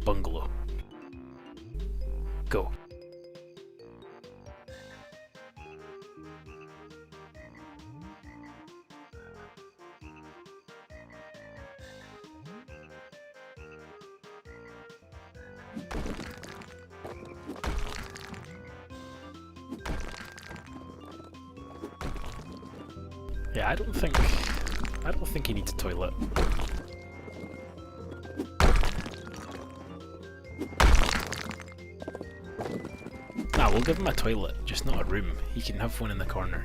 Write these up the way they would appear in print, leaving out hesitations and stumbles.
Bungalow. Go. Yeah, I don't think he needs a toilet. Nah, we'll give him a toilet, just not a room. He can have one in the corner.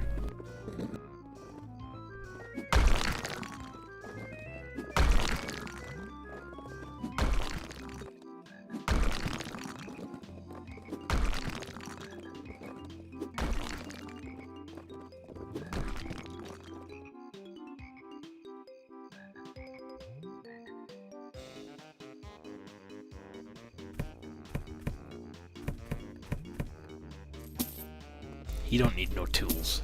You don't need no tools.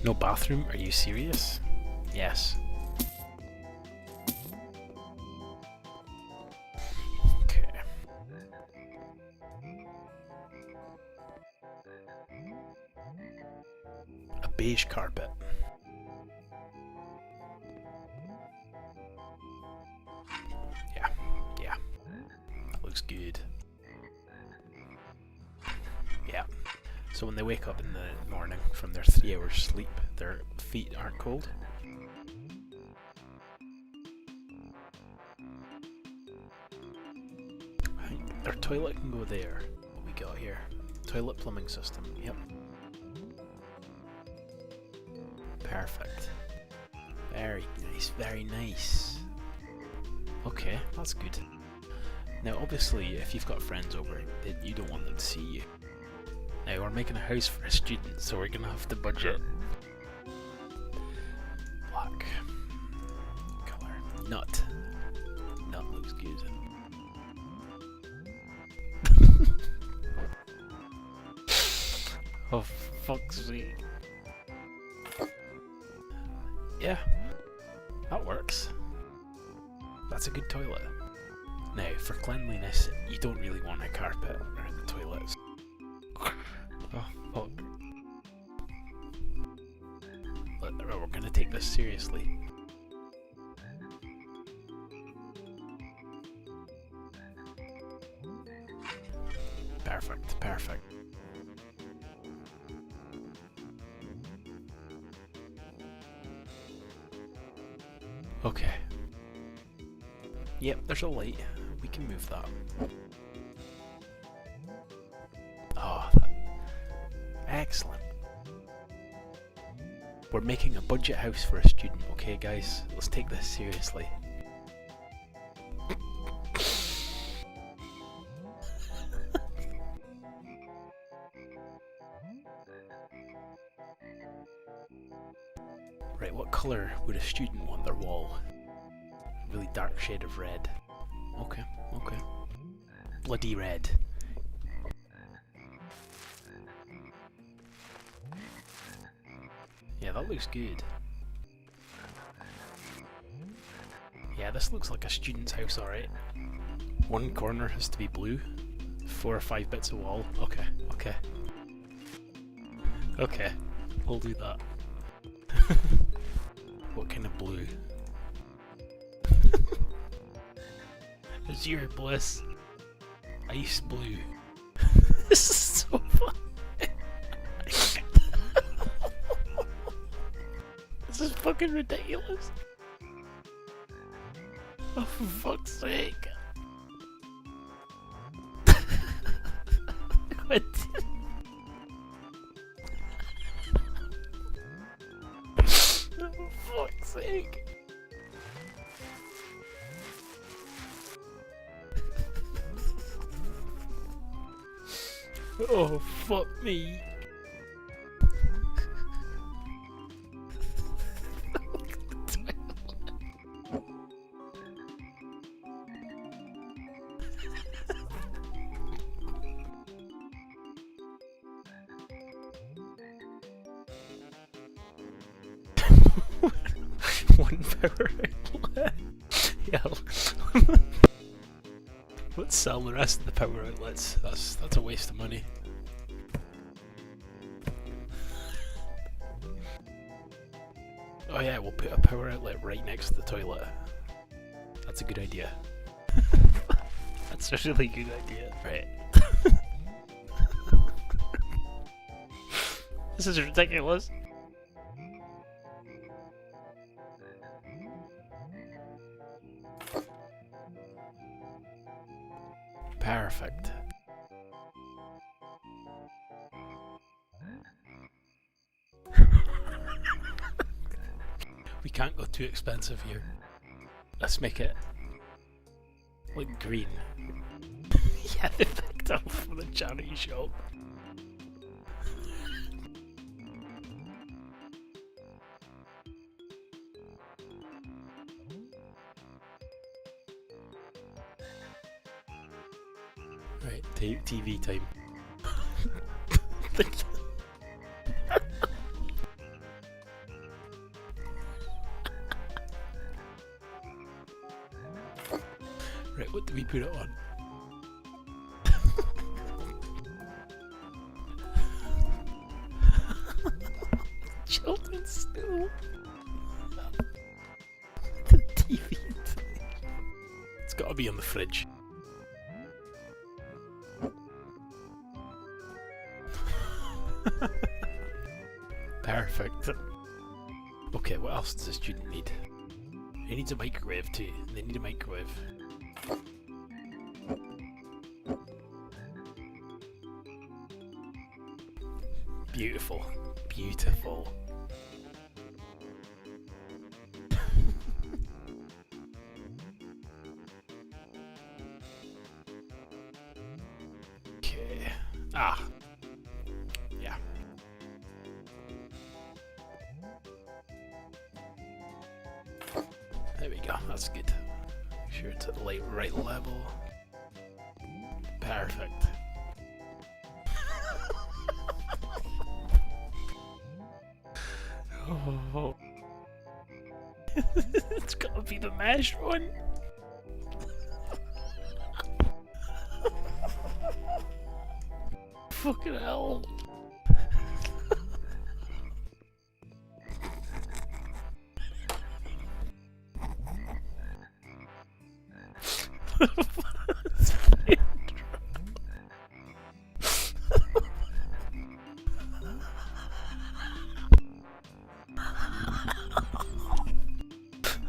No bathroom? Are you serious? Yes. Okay. A beige carpet. Looks good. Yeah. So when they wake up in the morning from their 3 hours sleep, their feet aren't cold. I think their toilet can go there. What we got here? Toilet plumbing system. Yep. Perfect. Very nice, very nice. Okay, that's good. Now obviously if you've got friends over, you don't want them to see you. Now we're making a house for a student, so we're gonna have to budget. Black. Colour. Nut. Nut looks good. Oh fuck's sake. Yeah. That works. That's a good toilet. Now, for cleanliness, you don't really want a carpet around the toilets. Oh, fuck. We're gonna take this seriously. Perfect, perfect. Okay. Yep, there's a light. We can move that. Oh, excellent. We're making a budget house for a student, okay guys? Let's take this seriously. Right, what colour would a student want their wall? Really dark shade of red. Okay, okay. Bloody red. Yeah, that looks good. Yeah, this looks like a student's house, alright. One corner has to be blue. 4 or 5 bits of wall. Okay, okay. Okay, we'll do that. What kind of blue? Azure Bliss. Ice blue. This is so fun. This is fucking ridiculous. Oh, for fuck's sake. What? Oh, for fuck's sake. Oh, fuck me. One power outlet. Hell. Let's sell the rest of the power outlets. That's a waste of money. Oh yeah, we'll put a power outlet right next to the toilet. That's a good idea. That's a really good idea. Right. This is ridiculous. Perfect. We can't go too expensive here. Let's make it look green. Yeah, they picked up from the charity shop. Right, TV time. Right, what do we put it on? Children's still. The TV. It's gotta be on the fridge. Perfect. Okay, what else does a student need? He needs a microwave too. They need a microwave. Beautiful. Beautiful. Okay. Ah. Yeah. There we go. That's good. Make sure it's at the right level. Perfect. Oh. It's gotta be the mashed one. Fucking hell.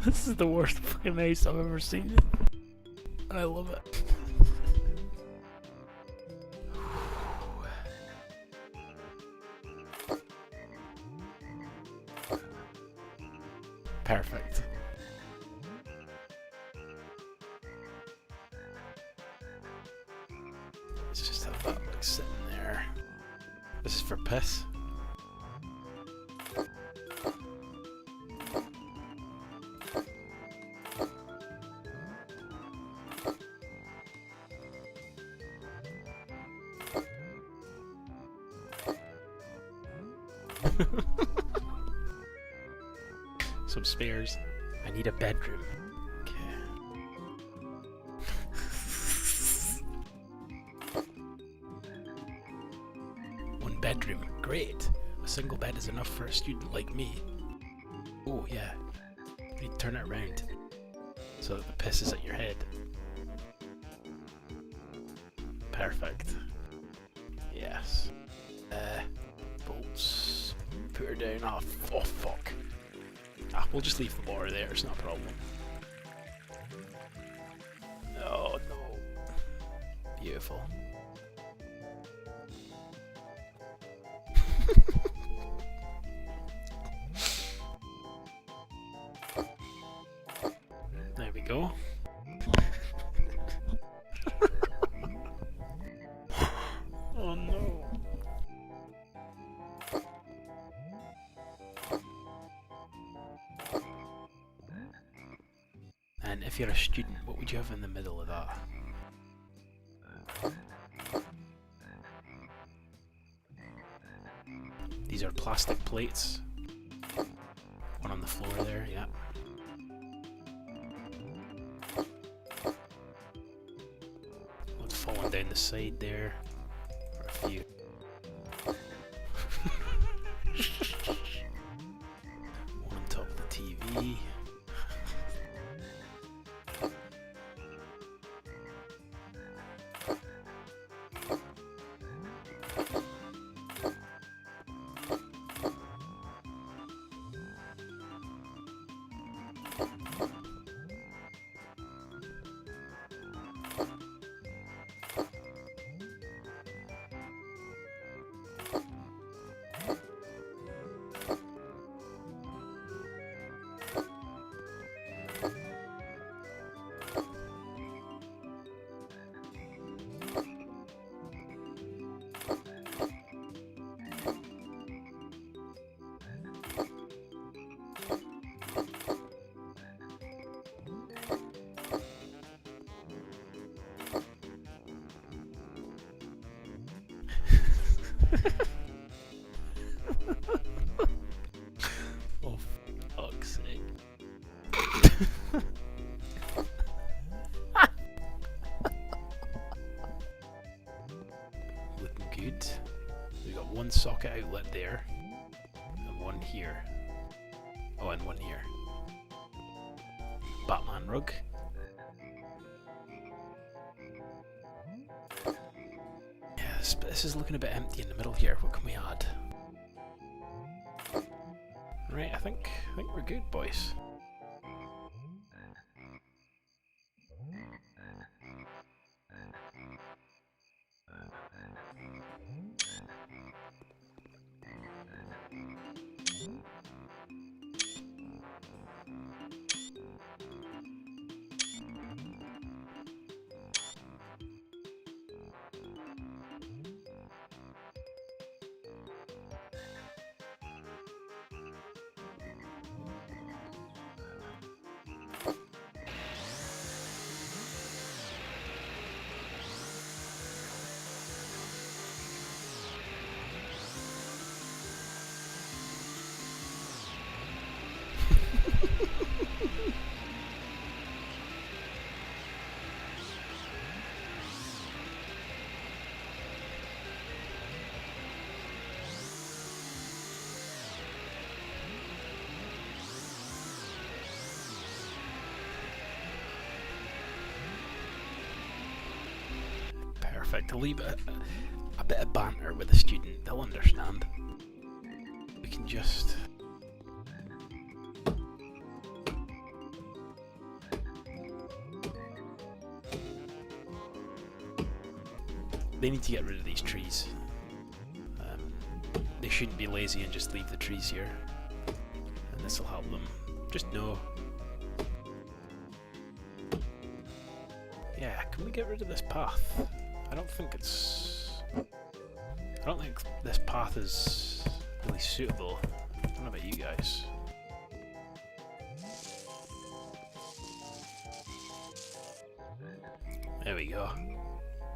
This is the worst fucking maze I've ever seen. And I love it. Perfect. Let's just have that like sitting there. This is for piss. Some spares. I need a bedroom. Okay. One bedroom. Great. A single bed is enough for a student like me. Oh yeah. You need to turn it around so that the piss is at your head. Perfect. Yes. Bolts. Put her down. Oh fuck. Ah, we'll just leave the water there, it's not a problem. Oh no. Beautiful. There we go. Oh no. if you're a student, what would you have in the middle of that? These are plastic plates. One on the floor there, yeah. One's falling down the side there. Or a few. One on top of the TV. Oh, fuck's sake. Looking good. We got one socket outlet there, and one here. Oh, and one here. Batman rug. Yeah, this is looking a bit empty in the middle here. What can we add? Right, I think we're good, boys. Perfect. A little bit, a bit of banter with a student, they'll understand. We can just... They need to get rid of these trees. They shouldn't be lazy and just leave the trees here. And this will help them. Just know. Yeah, can we get rid of this path? I don't think this path is really suitable. I don't know about you guys. There we go.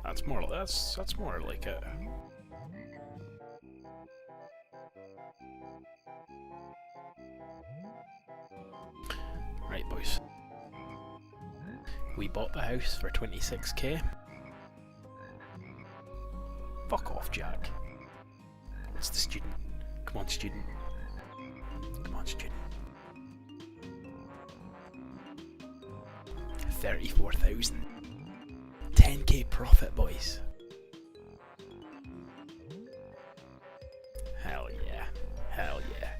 That's more like it. Right, boys. We bought the house for 26k. Fuck off, Jack. It's the student. Come on, student. Come on, student. 34,000. 10k profit, boys.